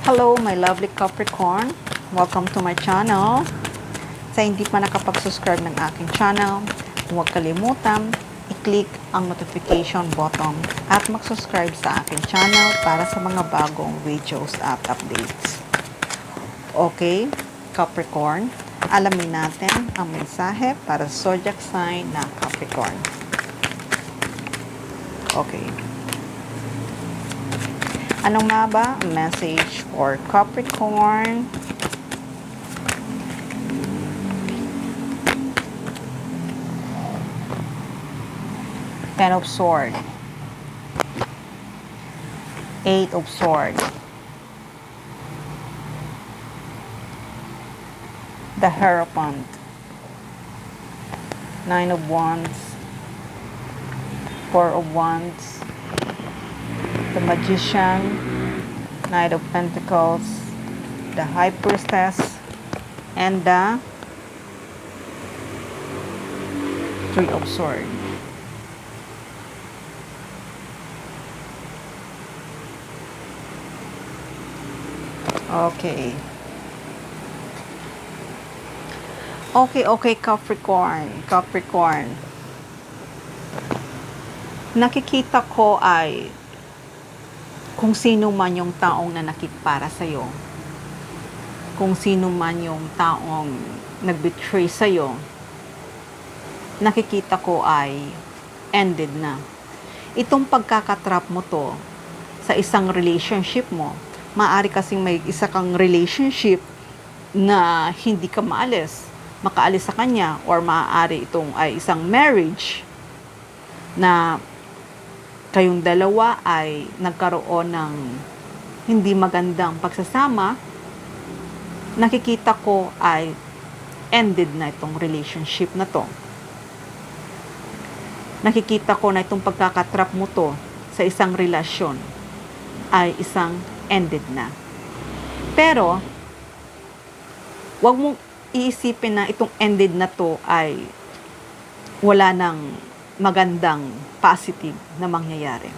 Hello, my lovely Capricorn. Welcome to my channel. Sa hindi pa nakapag-subscribe ng aking channel, huwag kalimutan i-click ang notification button at mag-subscribe sa aking channel para sa mga bagong videos at updates. Okay, Capricorn, alamin natin ang mensahe para sa zodiac sign na Capricorn. Okay. Ano nga ba ang message for Capricorn? Ten of Swords, Eight of Swords, the Hierophant, Nine of Wands, Four of Wands, the Magician, Knight of Pentacles, the High Priestess, and the Three of Swords. Okay. Okay, Capricorn. Nakikita ko ay kung sino man yung taong nanakit para sa'yo. Kung sino man yung taong nag-betray sa'yo, nakikita ko ay ended na. Itong pagkakatrap mo to sa isang relationship mo, maaari kasing may isa kang relationship na hindi ka makaalis sa kanya, or maaari itong ay isang marriage na kayong dalawa ay nagkaroon ng hindi magandang pagsasama. Nakikita ko ay ended na itong relationship na to. Nakikita ko na itong pagkakatrap mo to sa isang relasyon ay isang ended na. Pero, wag mong iisipin na itong ended na to ay wala nang magandang positive na mangyayari.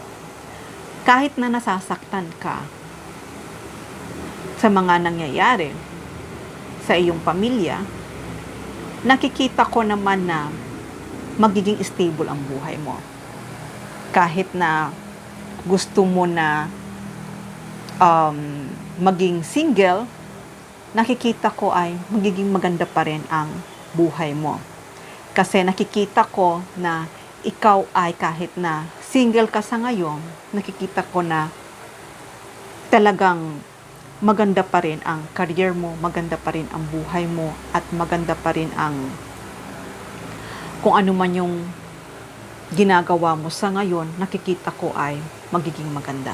Kahit na nasasaktan ka sa mga nangyayari sa iyong pamilya, nakikita ko naman na magiging stable ang buhay mo. Kahit na gusto mo na maging single, nakikita ko ay magiging maganda pa rin ang buhay mo. Kasi nakikita ko na ikaw ay kahit na single ka sa ngayon, nakikita ko na talagang maganda pa rin ang career mo, maganda pa rin ang buhay mo, at maganda pa rin ang kung ano man yung ginagawa mo sa ngayon, nakikita ko ay magiging maganda.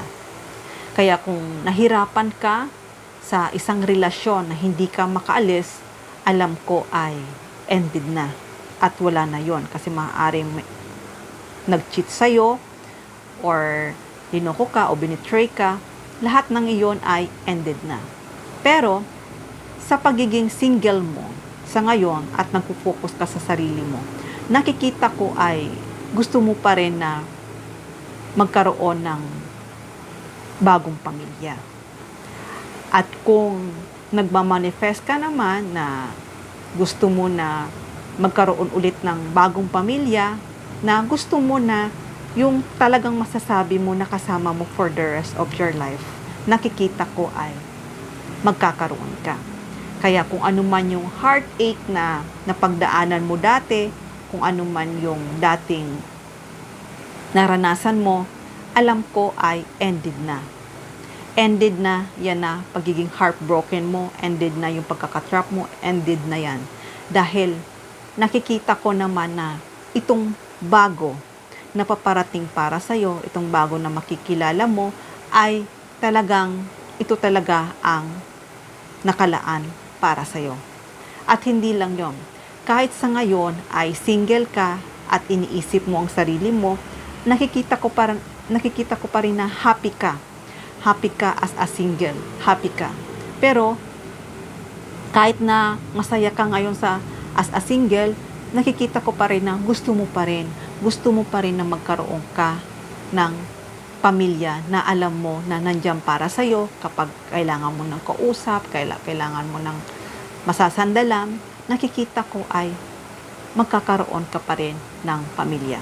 Kaya kung nahirapan ka sa isang relasyon na hindi ka makaalis, alam ko ay ended na at wala na yon, kasi maaaring nag-cheat sa'yo or linoko ka o binitray ka, lahat ng iyon ay ended na. Pero sa pagiging single mo sa ngayon at nagpo-focus ka sa sarili mo, nakikita ko ay gusto mo pa rin na magkaroon ng bagong pamilya. At kung nagmamanifest ka naman na gusto mo na magkaroon ulit ng bagong pamilya, na gusto mo na yung talagang masasabi mo na kasama mo for the rest of your life, nakikita ko ay magkakaroon ka. Kaya kung ano man yung heartache na napagdaanan mo dati, kung ano man yung dating naranasan mo, alam ko ay ended na. Ended na, yan na, pagiging heartbroken mo, ended na yung pagkakatrap mo, ended na yan. Dahil nakikita ko naman na itong bago na paparating para sa'yo, itong bago na makikilala mo, ay talagang, ito talaga ang nakalaan para sa'yo. At hindi lang yon, kahit sa ngayon ay single ka at iniisip mo ang sarili mo, nakikita ko pa rin na happy ka. Happy ka as a single, happy ka. Pero kahit na masaya ka ngayon as a single, nakikita ko pa rin na gusto mo pa rin na magkaroon ka ng pamilya na alam mo na nandiyan para sa'yo kapag kailangan mo ng kausap, kailangan mo ng masasandalan, nakikita ko ay magkakaroon ka pa rin ng pamilya.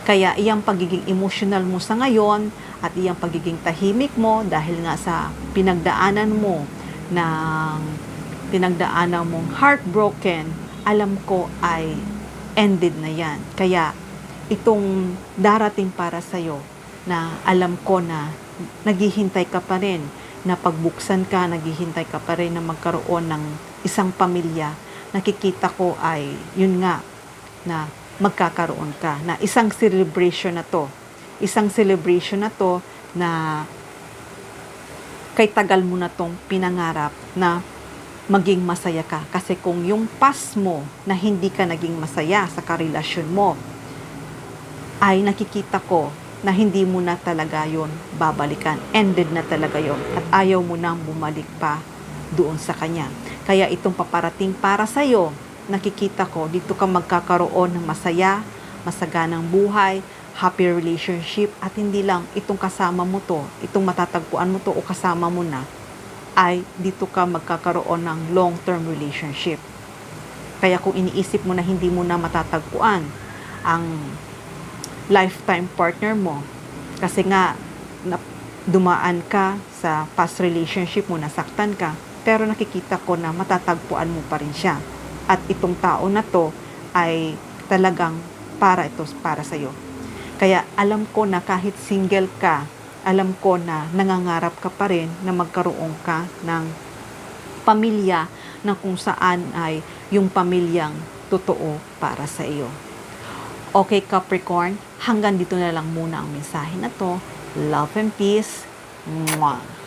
Kaya iyang pagiging emotional mo sa ngayon at iyang pagiging tahimik mo dahil nga sa pinagdaanan mong heartbroken, alam ko ay ended na yan. Kaya itong darating para sa'yo na alam ko na naghihintay ka pa rin, na pagbuksan ka, naghihintay ka pa rin na magkaroon ng isang pamilya, nakikita ko ay yun nga na magkakaroon ka, na isang celebration na to na kay tagal mo na tong pinangarap na maging masaya ka. Kasi kung yung past mo na hindi ka naging masaya sa karelasyon mo, ay nakikita ko na hindi mo na talaga yon babalikan. Ended na talaga yon at ayaw mo nang bumalik pa doon sa kanya. Kaya itong paparating para sa'yo, nakikita ko, dito ka magkakaroon ng masaya, masaganang buhay, happy relationship, at hindi lang itong kasama mo to, itong matatagpuan mo to o kasama mo na, ay dito ka magkakaroon ng long-term relationship. Kaya kung iniisip mo na hindi mo na matatagpuan ang lifetime partner mo, kasi nga dumaan ka sa past relationship mo, nasaktan ka, pero nakikita ko na matatagpuan mo pa rin siya. At itong tao na to ay talagang para sa'yo. Kaya alam ko na kahit single ka, alam ko na nangangarap ka pa rin na magkaroon ka ng pamilya na kung saan ay yung pamilyang totoo para sa iyo. Okay, Capricorn, hanggang dito na lang muna ang mensahe na to. Love and peace. Mwah!